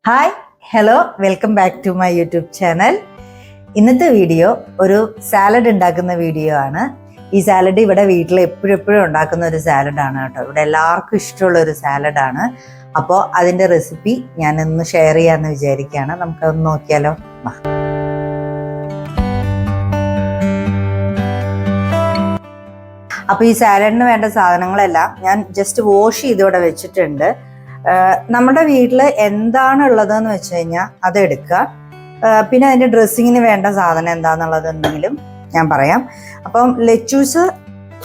Hi hello welcome back to my YouTube channel. ഇന്നത്തെ video ഒരു salad ഉണ്ടാക്കുന്ന video ആണ്. ഈ സാലഡ് ഇവിടെ വീട്ടിൽ എപ്പോഴും ഉണ്ടാക്കുന്ന ഒരു സാലഡാണ് കേട്ടോ. ഇവിടെ എല്ലാവർക്കും ഇഷ്ടമുള്ള ഒരു സാലഡാണ്. അപ്പോൾ അതിൻ്റെ റെസിപ്പി ഞാൻ ഇന്ന് ഷെയർ ചെയ്യാമെന്ന് വിചാരിക്കുകയാണ്. നമുക്കതൊന്ന് നോക്കിയാലോ. അപ്പോൾ ഈ സാലഡിന് വേണ്ട സാധനങ്ങളെല്ലാം ഞാൻ ജസ്റ്റ് വാഷ് ചെയ്തോടെ വെച്ചിട്ടുണ്ട്. നമ്മുടെ വീട്ടിൽ എന്താണുള്ളതെന്ന് വെച്ച് കഴിഞ്ഞാൽ അതെടുക്കുക. പിന്നെ അതിൻ്റെ ഡ്രസ്സിങ്ങിന് വേണ്ട സാധനം എന്താണെന്നുള്ളതെന്തെങ്കിലും ഞാൻ പറയാം. അപ്പം ലെച്ചൂസ്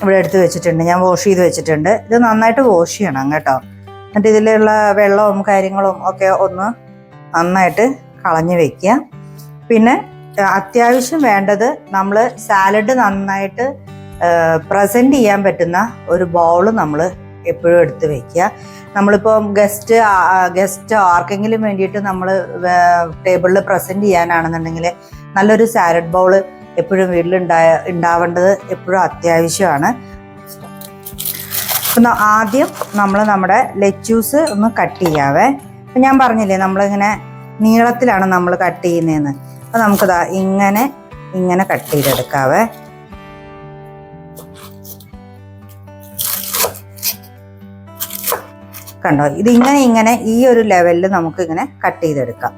ഇവിടെ എടുത്ത് വെച്ചിട്ടുണ്ട്, ഞാൻ വാഷ് ചെയ്ത് വെച്ചിട്ടുണ്ട്. ഇത് നന്നായിട്ട് വാഷ് ചെയ്യണം കേട്ടോ. എന്നിട്ട് ഇതിലുള്ള വെള്ളവും കാര്യങ്ങളും ഒക്കെ ഒന്ന് നന്നായിട്ട് കളഞ്ഞു വെക്കുക. പിന്നെ അത്യാവശ്യം വേണ്ടത് നമ്മൾ സാലഡ് നന്നായിട്ട് പ്രസൻറ്റ് ചെയ്യാൻ പറ്റുന്ന ഒരു ബൗള് നമ്മൾ എപ്പോഴും എടുത്ത് വയ്ക്കുക. നമ്മളിപ്പോൾ ഗസ്റ്റ് ആർക്കെങ്കിലും വേണ്ടിയിട്ട് നമ്മൾ ടേബിളിൽ പ്രസൻറ്റ് ചെയ്യാനാണെന്നുണ്ടെങ്കിൽ നല്ലൊരു സാലഡ് ബൗൾ എപ്പോഴും വീട്ടിൽ ഉണ്ടാവേണ്ടത് എപ്പോഴും അത്യാവശ്യമാണ്. അപ്പം ആദ്യം നമ്മൾ നമ്മുടെ ലെച്ചൂസ് ഒന്ന് കട്ട് ചെയ്യാവേ. അപ്പം ഞാൻ പറഞ്ഞില്ലേ നമ്മളിങ്ങനെ നീളത്തിലാണ് നമ്മൾ കട്ട് ചെയ്യുന്നതെന്ന്. അപ്പം നമുക്കിതാ ഇങ്ങനെ കട്ട് ചെയ്തെടുക്കാവേ. കണ്ടോ, ഇതിങ്ങനെ ഈ ഒരു ലെവലിൽ നമുക്ക് ഇങ്ങനെ കട്ട് ചെയ്തെടുക്കാം.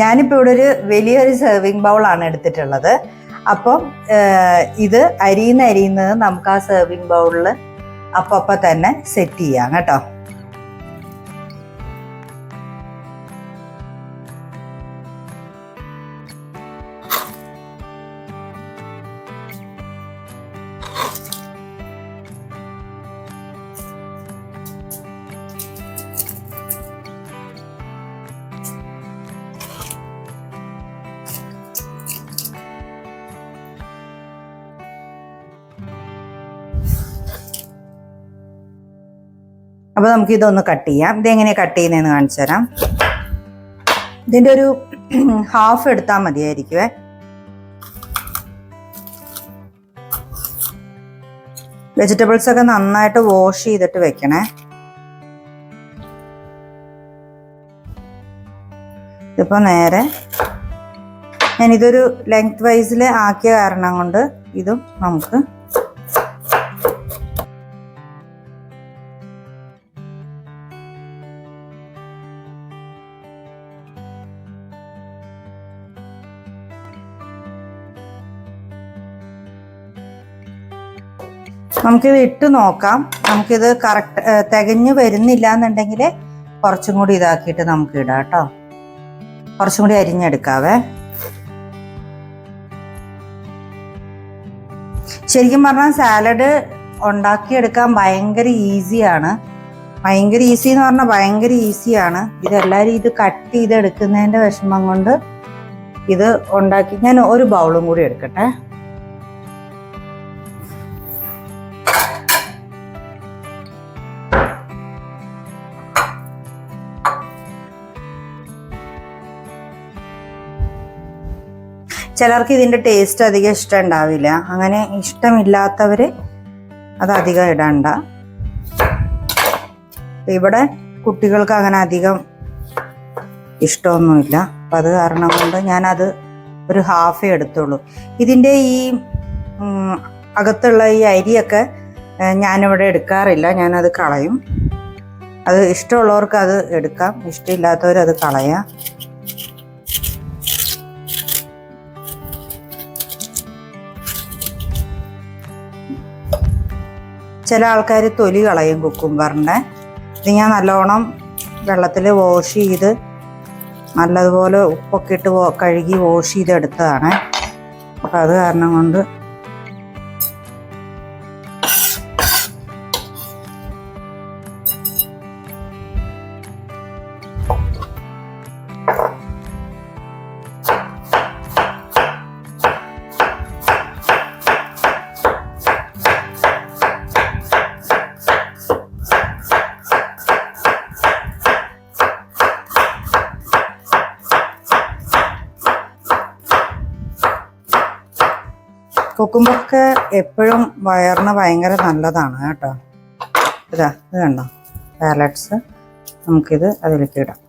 ഞാനിപ്പോൾ ഇവിടെ ഒരു വലിയൊരു സെർവിങ് ബൗളാണ് എടുത്തിട്ടുള്ളത്. അപ്പം ഇത് അരിയുന്നത് നമുക്ക് ആ സെർവിങ് ബൗളിൽ അപ്പം തന്നെ സെറ്റ് ചെയ്യാം കേട്ടോ. അപ്പോൾ നമുക്ക് ഇതൊന്ന് കട്ട് ചെയ്യാം. ഇതെങ്ങനെയാണ് കട്ട് ചെയ്യുന്നതെന്ന് കാണിച്ചു തരാം. ഇതിൻ്റെ ഒരു ഹാഫ് എടുത്താൽ മതിയായിരിക്കുമേ. വെജിറ്റബിൾസ് ഒക്കെ നന്നായിട്ട് വാഷ് ചെയ്തിട്ട് വെക്കണേ. ഇതിപ്പോൾ നേരെ ഞാനിതൊരു ലെങ്ത് വൈസിൽ ആക്കിയ കാരണം കൊണ്ട് ഇതും നമുക്ക് നമുക്കിത് ഇട്ട് നോക്കാം. നമുക്കിത് കറക്റ്റ് തികഞ്ഞു വരുന്നില്ല എന്നുണ്ടെങ്കിൽ കുറച്ചും കൂടി ഇതാക്കിയിട്ട് നമുക്ക് ഇടാം കേട്ടോ. കുറച്ചും കൂടി അരിഞ്ഞെടുക്കാവേ. ശരിക്കും പറഞ്ഞാൽ സാലഡ് ഉണ്ടാക്കിയെടുക്കാൻ ഭയങ്കര ഈസിയാണ്. ഭയങ്കര ഈസി എന്ന് പറഞ്ഞാൽ ഭയങ്കര ഈസിയാണ്. ഇതെല്ലാവരും ഇത് കട്ട് ചെയ്തെടുക്കുന്നതിൻ്റെ വിഷമം കൊണ്ട് ഇത് ഉണ്ടാക്കി. ഞാൻ ഒരു ബൗളും കൂടി എടുക്കട്ടെ. ചിലർക്ക് ഇതിൻ്റെ ടേസ്റ്റ് അധികം ഇഷ്ടം ഉണ്ടാവില്ല. അങ്ങനെ ഇഷ്ടമില്ലാത്തവർ അതധികം ഇടണ്ട. ഇവിടെ കുട്ടികൾക്ക് അങ്ങനെ അധികം ഇഷ്ടമൊന്നുമില്ല. അപ്പം അത് കാരണം കൊണ്ട് ഞാനത് ഒരു ഹാഫേ എടുത്തുള്ളൂ. ഇതിൻ്റെ ഈ അകത്തുള്ള ഈ അരിയൊക്കെ ഞാനിവിടെ എടുക്കാറില്ല. ഞാനത് കളയും. അത് ഇഷ്ടമുള്ളവർക്ക് അത് എടുക്കാം, ഇഷ്ടമില്ലാത്തവർ അത് കളയാം. ചില ആൾക്കാർ തൊലി കളയും കുക്കുംബറിൻ്റെ. ഇത് ഞാൻ നല്ലോണം വെള്ളത്തിൽ വാഷ് ചെയ്ത് നല്ലതുപോലെ ഉപ്പൊക്കെ ഇട്ട് കഴുകി വാഷ് ചെയ്തെടുത്തതാണ്. അപ്പം അത് കാരണം കൊണ്ട് കുക്കുമ്പറൊക്കെ എപ്പോഴും വയറിന് ഭയങ്കര നല്ലതാണ് കേട്ടോ. ഇത് കണ്ടോ സാലഡ്സ്, നമുക്കിത് അതിലേക്ക് ഇടാം.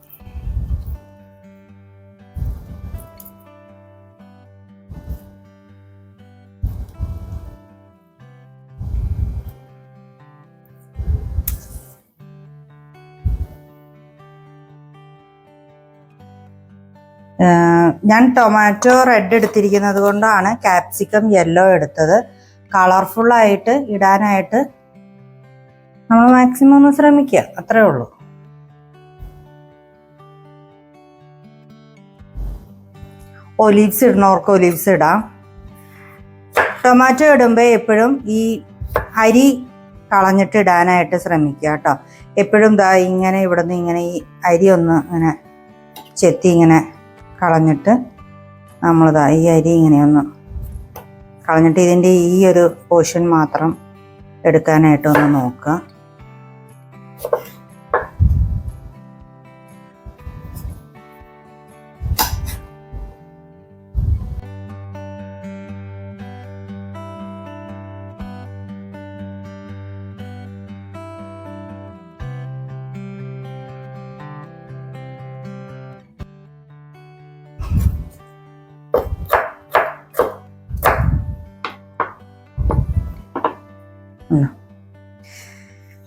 ഞാൻ ടൊമാറ്റോ റെഡ് എടുത്തിരിക്കുന്നത് കൊണ്ടാണ് ക്യാപ്സിക്കം യെല്ലോ എടുത്തത്. കളർഫുള്ളായിട്ട് ഇടാനായിട്ട് നമ്മൾ മാക്സിമം ഒന്ന് ശ്രമിക്കുക, അത്രേ ഉള്ളൂ. ഒലീവ്സ് ഇടുന്നവർക്ക് ഒലീവ്സ് ഇടാം. ടൊമാറ്റോ ഇടുമ്പോൾ എപ്പോഴും ഈ അരി കളഞ്ഞിട്ട് ഇടാനായിട്ട് ശ്രമിക്കുക കേട്ടോ. എപ്പോഴും ദാ ഇങ്ങനെ ഇവിടുന്ന് ഇങ്ങനെ ഈ അരി ഒന്ന് ഇങ്ങനെ ചെത്തി ഇങ്ങനെ കളഞ്ഞിട്ട് നമ്മളിതാ ഈ അരി ഇങ്ങനെയൊന്ന് കളഞ്ഞിട്ട് ഇതിൻ്റെ ഈ ഒരു പോർഷൻ മാത്രം എടുക്കാനായിട്ടൊന്ന് നോക്കുക.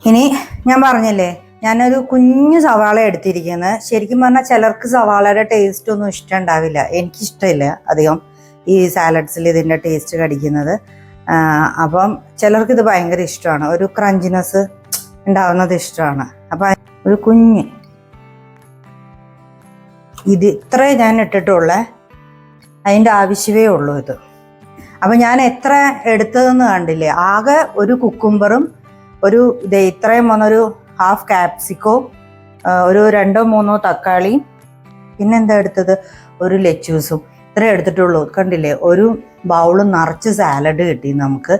ഇനി ഞാൻ പറഞ്ഞില്ലേ, ഞാനൊരു കുഞ്ഞു സവാള എടുത്തിരിക്കുന്നത്. ശരിക്കും പറഞ്ഞാൽ ചിലർക്ക് സവാളയുടെ ടേസ്റ്റ് ഒന്നും ഇഷ്ടമുണ്ടാവില്ല. എനിക്കിഷ്ടമില്ല അധികം ഈ സാലഡ്സിൽ ഇതിൻ്റെ ടേസ്റ്റ് കടിക്കുന്നത്. അപ്പം ചിലർക്കിത് ഭയങ്കര ഇഷ്ടമാണ്, ഒരു ക്രഞ്ചിനെസ് ഉണ്ടാവുന്നത് ഇഷ്ടമാണ്. അപ്പം ഒരു കുഞ്ഞ് ഇത് ഇത്രേ ഞാൻ ഇട്ടിട്ടുള്ളേ, അതിൻ്റെ ആവശ്യമേ ഉള്ളൂ ഇത്. അപ്പം ഞാൻ എത്ര എടുത്തതെന്ന് കണ്ടില്ലേ, ആകെ ഒരു കുക്കുംബറും ഒരു ഇത്രയും വന്നൊരു ഹാഫ് ക്യാപ്സിക്കോ, ഒരു 2-3 തക്കാളിയും, പിന്നെന്താ എടുത്തത്, ഒരു ലെറ്റ്യൂസും. ഇത്രേ എടുത്തിട്ടുള്ളൂ. കണ്ടില്ലേ, ഒരു ബൗള് നിറച്ച് സാലഡ് കിട്ടി നമുക്ക്.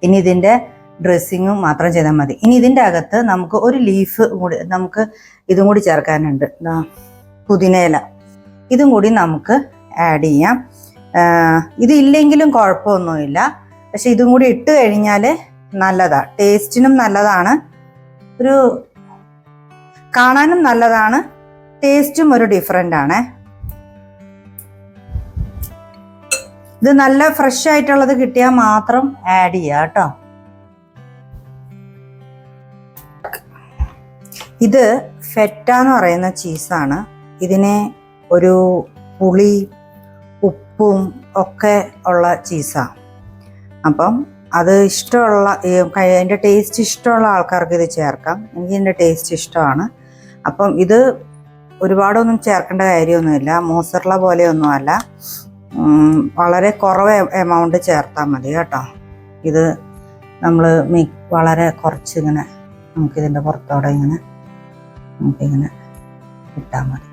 ഇനി ഇതിൻ്റെ ഡ്രസ്സിങ്ങും മാത്രം ചെയ്താൽ മതി. ഇനി ഇതിൻ്റെ അകത്ത് നമുക്ക് ഒരു ലീഫ് കൂടി, നമുക്ക് ഇതും കൂടി ചേർക്കാനുണ്ട്, പുതിനയില. ഇതും കൂടി നമുക്ക് ആഡ് ചെയ്യാം. ഇതില്ലെങ്കിലും കുഴപ്പമൊന്നുമില്ല, പക്ഷെ ഇതും കൂടി ഇട്ട് കഴിഞ്ഞാൽ നല്ലതാണ്, ടേസ്റ്റിനും നല്ലതാണ്, ഒരു കാണാനും നല്ലതാണ്, ടേസ്റ്റും ഒരു ഡിഫറെൻ്റ് ആണ്. ഇത് നല്ല ഫ്രഷ് ആയിട്ടുള്ളത് കിട്ടിയാൽ മാത്രം ആഡ് ചെയ്യുക കേട്ടോ. ഇത് ഫെറ്റ എന്ന് പറയുന്ന ചീസാണ്. ഇതിനെ ഒരു പുളി ഉപ്പും ഒക്കെ ഉള്ള ചീസാണ്. അപ്പം അത് ഇഷ്ടമുള്ള, അതിൻ്റെ ടേസ്റ്റ് ഇഷ്ടമുള്ള ആൾക്കാർക്ക് ഇത് ചേർക്കാം. എനിക്ക് ഇതിൻ്റെ ടേസ്റ്റ് ഇഷ്ടമാണ്. അപ്പം ഇത് ഒരുപാടൊന്നും ചേർക്കേണ്ട കാര്യമൊന്നുമില്ല, മോസറല പോലെയൊന്നുമല്ല, വളരെ കുറവ് എമൗണ്ട് ചേർത്താൽ മതി കേട്ടോ. ഇത് നമ്മൾ വളരെ കുറച്ചിങ്ങനെ നമുക്കിതിൻ്റെ പുറത്തോടെ ഇങ്ങനെ നമുക്കിങ്ങനെ ഇട്ടാൽ മതി.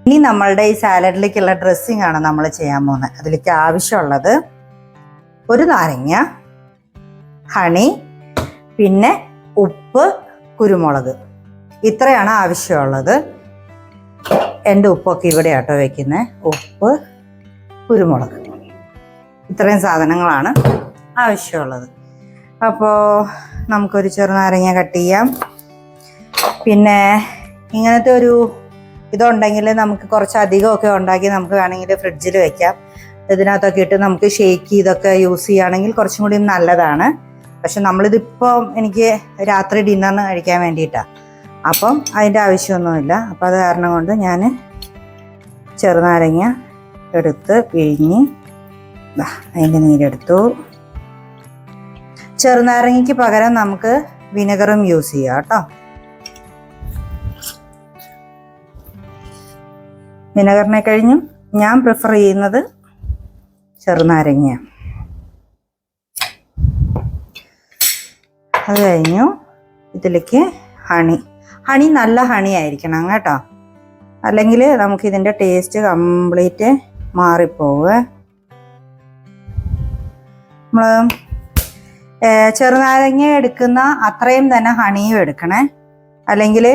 ഇനി നമ്മളുടെ ഈ സാലഡിലേക്കുള്ള ഡ്രസ്സിങ് ആണ് നമ്മൾ ചെയ്യാൻ പോകുന്നത്. അതിലേക്ക് ആവശ്യമുള്ളത് ഒരു നാരങ്ങ, ഹണി, പിന്നെ ഉപ്പ്, കുരുമുളക്, ഇത്രയാണ് ആവശ്യമുള്ളത്. എൻ്റെ ഉപ്പൊക്കെ ഇവിടെ ആട്ടോ വയ്ക്കുന്നത്. ഉപ്പ്, കുരുമുളക്, ഇത്രയും സാധനങ്ങളാണ് ആവശ്യമുള്ളത്. അപ്പോൾ നമുക്കൊരു ചെറുനാരങ്ങ കട്ട് ചെയ്യാം. പിന്നെ ഇങ്ങനത്തെ ഒരു ഇതുണ്ടെങ്കിൽ നമുക്ക് കുറച്ചധികമൊക്കെ ഉണ്ടാക്കി നമുക്ക് വേണമെങ്കിൽ ഫ്രിഡ്ജിൽ വെക്കാം. ഇതിനകത്തൊക്കെ ഇട്ട് നമുക്ക് ഷേക്ക് ചെയ്തൊക്കെ യൂസ് ചെയ്യുകയാണെങ്കിൽ കുറച്ചും കൂടി നല്ലതാണ്. പക്ഷെ നമ്മളിതിപ്പോൾ എനിക്ക് രാത്രി ഡിന്നറിന് കഴിക്കാൻ വേണ്ടിയിട്ടാണ്, അപ്പം അതിൻ്റെ ആവശ്യമൊന്നുമില്ല. അപ്പം അത് കാരണം കൊണ്ട് ഞാൻ ചെറുനാരങ്ങ എടുത്ത് പിഴിഞ്ഞ് അതിൻ്റെ നീരെടുത്തു. ചെറുനാരങ്ങയ്ക്ക് പകരം നമുക്ക് വിനെഗറും യൂസ് ചെയ്യാം കേട്ടോ. വിനെഗറിനെ കഴിഞ്ഞും ഞാൻ പ്രിഫർ ചെയ്യുന്നത് ചെറുനാരങ്ങയാണ്. അത് കഴിഞ്ഞു ഇതിലേക്ക് ഹണി നല്ല ഹണി ആയിരിക്കണം കേട്ടോ, അല്ലെങ്കിൽ നമുക്കിതിൻ്റെ ടേസ്റ്റ് കംപ്ലീറ്റ് മാറിപ്പോവേ. നമ്മൾ ചെറുനാരങ്ങ എടുക്കുന്ന അത്രയും തന്നെ ഹണിയും എടുക്കണേ, അല്ലെങ്കിൽ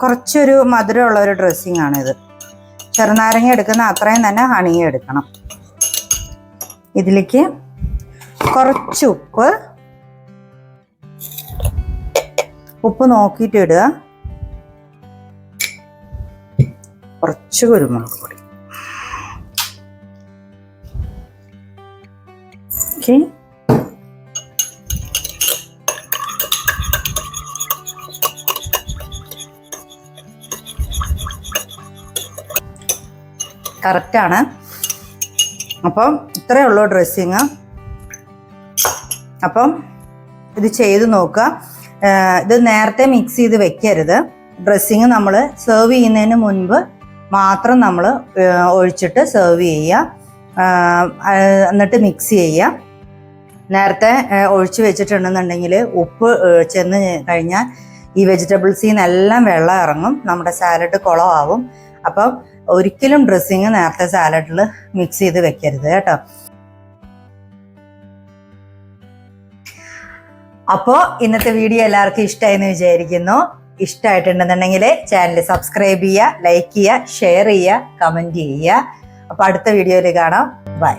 കുറച്ചൊരു മധുരമുള്ള ഒരു ഡ്രസ്സിങ് ആണിത്. ചെറുനാരങ്ങ എടുക്കുന്ന അത്രയും തന്നെ ഹണിയും എടുക്കണം. ഇതിലേക്ക് കുറച്ച് ഉപ്പ് നോക്കിയിട്ട് ഇടുക. കുറച്ച് കുരുമുളക് പൊടി. ഓക്കെ, കറക്റ്റാണ്. അപ്പം ഇത്രയേ ഉള്ളൂ ഡ്രസ്സിങ്. അപ്പം ഇത് ചെയ്ത് നോക്കുക. ഇത് നേരത്തെ മിക്സ് ചെയ്ത് വെക്കരുത്. ഡ്രസ്സിങ് നമ്മൾ സെർവ് ചെയ്യുന്നതിന് മുൻപ് മാത്രം നമ്മൾ ഒഴിച്ചിട്ട് സെർവ് ചെയ്യുക. എന്നിട്ട് മിക്സ് ചെയ്യുക. നേരത്തെ ഒഴിച്ച് വെച്ചിട്ടുണ്ടെന്നുണ്ടെങ്കിൽ ഉപ്പ് ചെന്ന് കഴിഞ്ഞാൽ ഈ വെജിറ്റബിൾസിൽ നിന്നെല്ലാം വെള്ളം ഇറങ്ങും, നമ്മുടെ സാലഡ് കുളമാവും. അപ്പം ഒരിക്കലും ഡ്രസ്സിങ് നേരത്തെ സാലഡിൽ മിക്സ് ചെയ്ത് വെക്കരുത് കേട്ടോ. അപ്പോൾ ഇന്നത്തെ വീഡിയോ എല്ലാവർക്കും ഇഷ്ടമായെന്ന് വിചാരിക്കുന്നു. ഇഷ്ടമായിട്ടുണ്ടെന്നുണ്ടെങ്കിൽ ചാനൽ സബ്സ്ക്രൈബ് ചെയ്യുക, ലൈക്ക് ചെയ്യുക, ഷെയർ ചെയ്യുക, കമൻറ്റ് ചെയ്യുക. അപ്പോൾ അടുത്ത വീഡിയോയിൽ കാണാം. ബൈ.